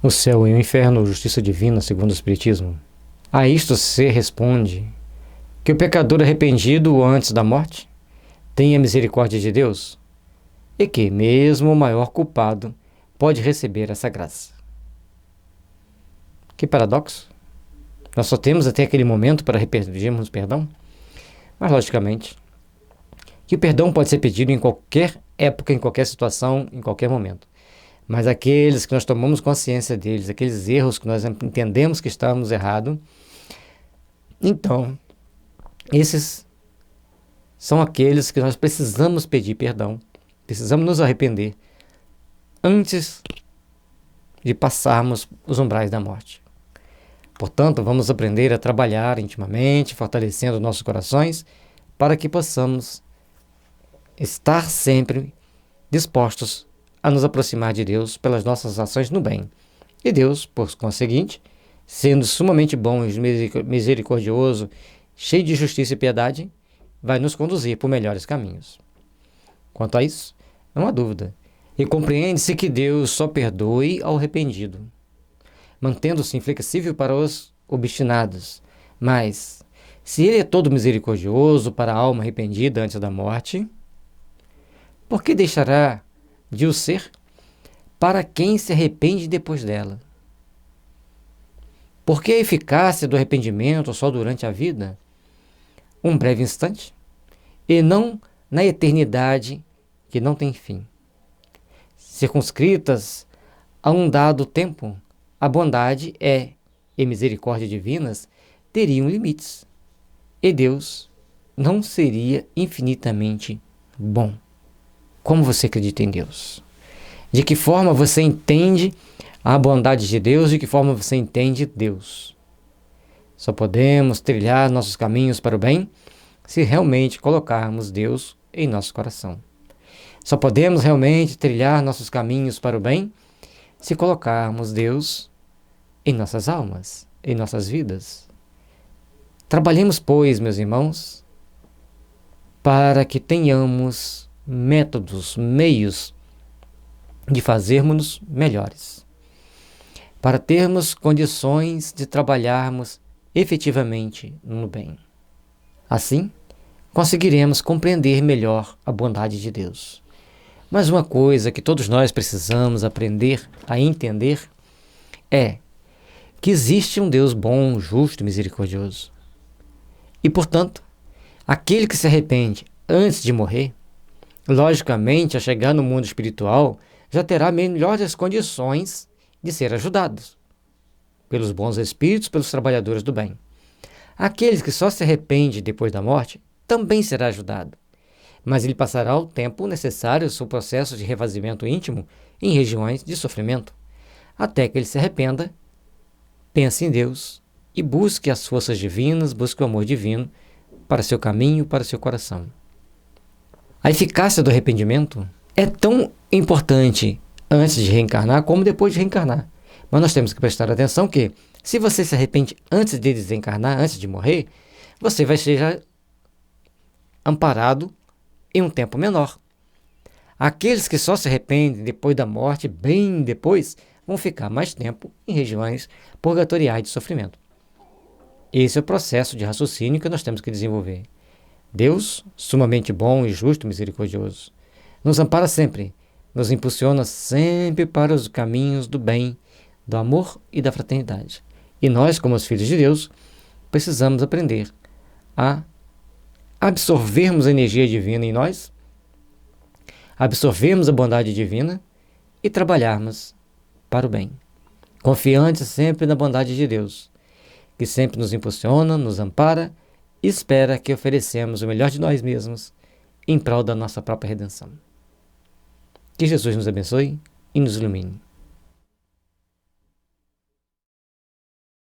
O céu e o inferno, justiça divina, segundo o Espiritismo. A isto se responde que o pecador arrependido antes da morte tem a misericórdia de Deus e que, mesmo o maior culpado, pode receber essa graça. Que paradoxo! Nós só temos até aquele momento para pedirmos perdão? Mas, logicamente, que o perdão pode ser pedido em qualquer época, em qualquer situação, em qualquer momento. Mas aqueles que nós tomamos consciência deles, aqueles erros que nós entendemos que estamos errados, então, esses são aqueles que nós precisamos pedir perdão, precisamos nos arrepender antes de passarmos os umbrais da morte. Portanto, vamos aprender a trabalhar intimamente, fortalecendo nossos corações, para que possamos estar sempre dispostos a nos aproximar de Deus pelas nossas ações no bem. E Deus, por conseguinte, sendo sumamente bom e misericordioso, cheio de justiça e piedade, vai nos conduzir por melhores caminhos. Quanto a isso, não há dúvida. E compreende-se que Deus só perdoe ao arrependido, mantendo-se inflexível para os obstinados. Mas, se Ele é todo misericordioso para a alma arrependida antes da morte, por que deixará de o ser para quem se arrepende depois dela? Por que a eficácia do arrependimento só durante a vida, um breve instante, e não na eternidade que não tem fim? Circunscritas a um dado tempo, a bondade e misericórdia divinas teriam limites, e Deus não seria infinitamente bom. Como você acredita em Deus? De que forma você entende a bondade de Deus? De que forma você entende Deus? Só podemos trilhar nossos caminhos para o bem se realmente colocarmos Deus em nosso coração. Só podemos realmente trilhar nossos caminhos para o bem se colocarmos Deus em nossas almas, em nossas vidas. Trabalhemos, pois, meus irmãos, para que tenhamos métodos, meios de fazermos melhores, para termos condições de trabalharmos efetivamente no bem. Assim, conseguiremos compreender melhor a bondade de Deus. Mas uma coisa que todos nós precisamos aprender a entender é que existe um Deus bom, justo e misericordioso. E, portanto, aquele que se arrepende antes de morrer, logicamente, a chegar no mundo espiritual, já terá melhores condições de ser ajudados pelos bons espíritos, pelos trabalhadores do bem. Aqueles que só se arrependem depois da morte, também será ajudado, mas ele passará o tempo necessário, seu processo de refazimento íntimo, em regiões de sofrimento, até que ele se arrependa, pense em Deus e busque as forças divinas, busque o amor divino para seu caminho, para seu coração. A eficácia do arrependimento é tão importante antes de reencarnar como depois de reencarnar. Mas nós temos que prestar atenção que, se você se arrepende antes de desencarnar, antes de morrer, você vai ser amparado em um tempo menor. Aqueles que só se arrependem depois da morte, bem depois, vão ficar mais tempo em regiões purgatoriais de sofrimento. Esse é o processo de raciocínio que nós temos que desenvolver. Deus, sumamente bom e justo, misericordioso, nos ampara sempre, nos impulsiona sempre para os caminhos do bem, do amor e da fraternidade. E nós, como os filhos de Deus, precisamos aprender a absorvermos a energia divina em nós, absorvermos a bondade divina e trabalharmos para o bem, confiantes sempre na bondade de Deus, que sempre nos impulsiona, nos ampara e espera que oferecemos o melhor de nós mesmos em prol da nossa própria redenção. Que Jesus nos abençoe e nos ilumine.